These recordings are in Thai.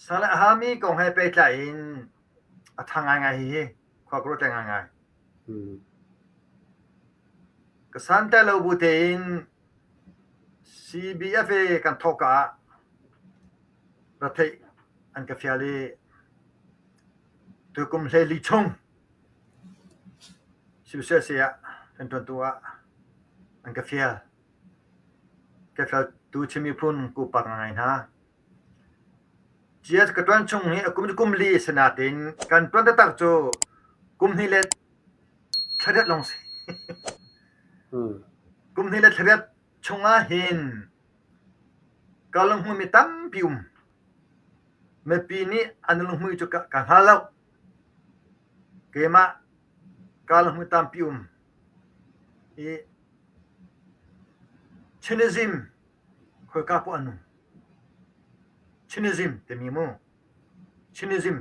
Salah hami kong hai pe tlain athang ngai hi khwakro tang ngai kesan ta lo butein CBFA kan thoka rathai an ka fiali tu kum le li chong CBCUSA an tuan tua an ka fial tu chimi pun ku pak ngai na Chir ka tuan chung ni kum li senatin kan tuan ta tak chu kum ni le thadat long se kum ni le thadat chunga hin ka Lunghmuih mi tam pium me pi ni an Lunghmuih chu ka halau ke ma ka Lunghmuih tam pium e Chinizim ko ka po anu Chinizim te mi mo Chinizim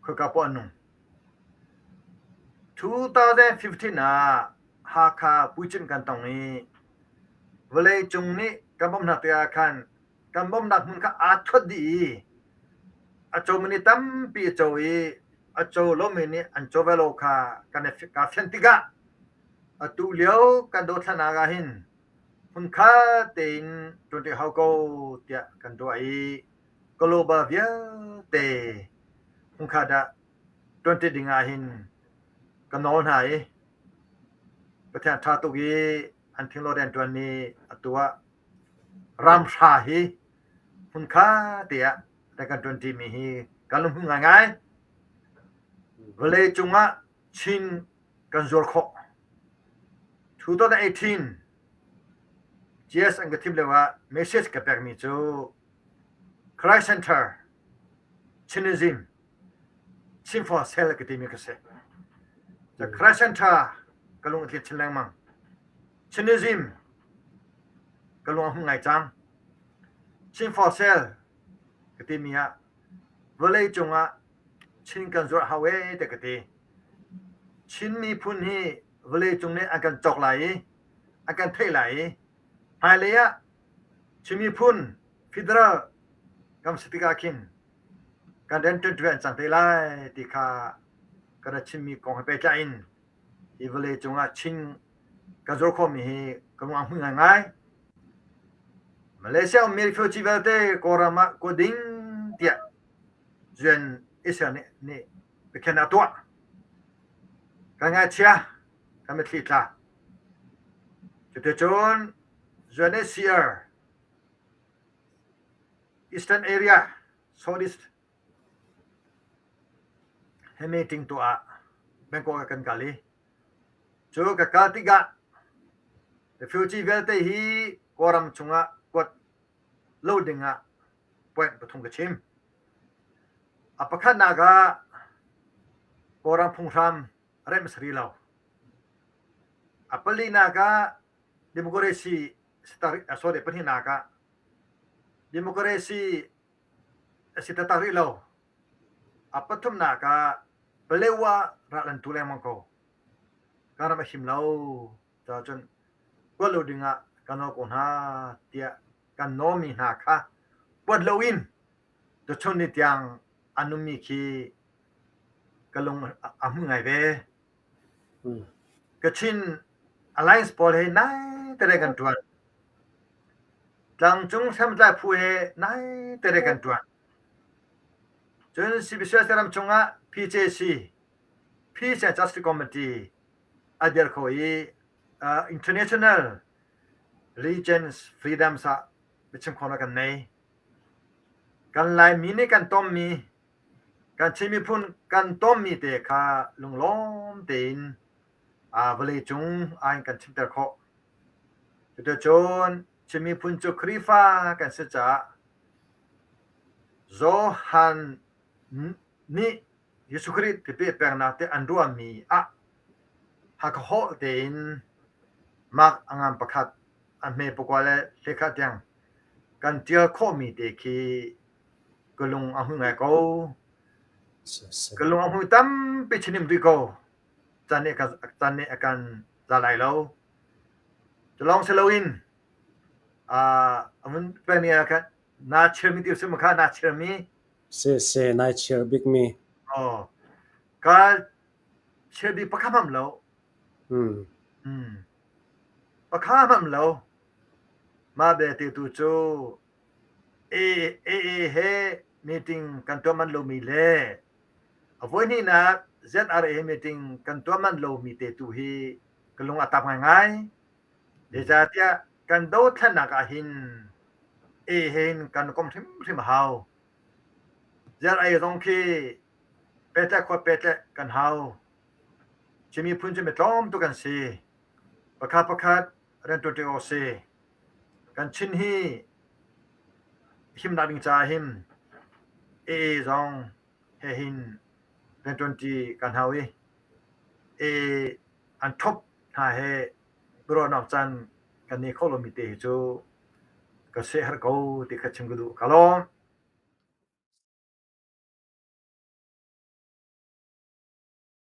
ko ka po anu 2015 na ha kha puichin kan tong ni vele chung ni kan bom na tia khan kan bom nak mun ka a thot di a cho mani tam pi cho e a cho lo me ni an cho velo kha kan ka fiantiga a tu liao kan do thana ga hin hun kha tin tun te hau ko tia kan do ai global via te hun kha da tun te dinga hin kan non haiประเทศชาติตุกีอันทิ้งโลเดนตัวนี้ตัวรำชาฮีคุณค่าเดียแต่กันตัวที่มีฮีกันลงหุ่นง่ายๆเวลาจุงะชินกันจวลโค2018 GS อันก็ทิมเลยว่าเมสเซจกับแปลมีจูคลายเซ็นเตอร์ชินิซิมชิมฟอร์เซลก็ที่มีกระแสจากคลายเซ็นเตอร์กลงที่ชินแรงมังชินิซิมกลงหุ่นง่ายจังชินฟอร์เซลก็ที่มีอะเวลาจุงะชินกันจวลฮาวเวแต่ก็ที่ชินมีพุ่นฮีเวลาจุงนี้อาการจอกไหลอาการเทไหลหายเลยอะชิมีพุ่นฟิดระกำสติกาคินการเดินจนถึงสังเตลัยที่ข้ากระชิมีกองให้ไปใจอินอีเวลาจุงะชินกันจวลคอมีกำลังหุ่นง่ายมาเลเซียมีฟิวจิเวลเต้กอรามะกดิ้งเตียจวนอิสราเอลนี่เป็นแค่นาตัวการงานเชียกันไม่ทีละจุดจนจวนเซียร์ Eastern area Southeast ให้มีทิ้งตัวแบงกอกกันกาลีจูกับกาติกะแต่ฟิวจิเวลเต้ฮีกอรามจุงะกดโลดิ้งะปอยปทุมกชิมอปะขันนากะกอรามพุงรามเรมสรีลาวอปลีนากะดิโมคราซีสตาร์sorry ปะทินากะดิโมคราซีสตาร์ริลาวอปทุมนากะเปเลวะรัลันตุเลมังโกการมาหิมลาวจาจนกวโลดิ้งะกันโอกุนฮาเตียกันโนมีนาคะปวดโลวินตัวชนนิตยังอนุมีคีกลงอามุงไงเบ้กชิน alliance ปอลเฮนายแต่เรกันตัวจังจุงทำได้ผู้เฮนายแต่เรกันตัวจนCBCUSAรำจงอ่ะ PJC Peace and Justice Committee อาเดียร์โคยInternational Religions Freedom ซะไม่ใช่คนละกันไหนกันไล่มีนี่กันต้มมีกันชิมีพุ่นกันต้มมีเตะค่ะลุงล้อมเตินเวลาจุงอ่านกันชิมเตอร์โคจุดจนชิมีพุ่นจุครีฟ้ากันเสียจ้าโซฮันนี่ยิสุคริสที่เป็นแปลงนาเตอันรัวมีหักโหเตินมักงานประคัดอันเมปกว่าและเลขาเตียงกันเจอข้อมีเตะคีกลงอาหุไงก็กลงอาหุตั้มไปชินิมริโกจันเนอาการจะไหลแล้วจะลองเซโลอินมันเป็นเนี่ยครับ นาเชื่อมีติวสมค่านาเชื่อมีเซนายเชียร์บิ๊กมีอ๋อก็เชื่อดีประคำมันแล้วอืมประคำมันแล้วมาเบติตูโจเฮมีติ้งกันตัวมันโลมีเล่เอาไว้นี่นะ ZRA มีติ้งกันตัวมันโลมีเตตูฮีกลงอัตับง่ายๆเดี๋ยวจะเตียกันโดดท่านนักหินเห็นกันกลมทิมเฮา ZRA ตรงที่เปเตควเปเตกันเฮาจะมีพื้นจะไม่ต้อมตัวกันสิประคัดเรนตัวเดียวสิกันชินฮีหิมนาบิงจาหิมซองเฮหินเรนตัวที่กันเฮาอันทบหาเฮบรอนอกจันกันนี่โคโลมิเตจูก็เสียหรกูที่ขัดชิงกุดูกะลอ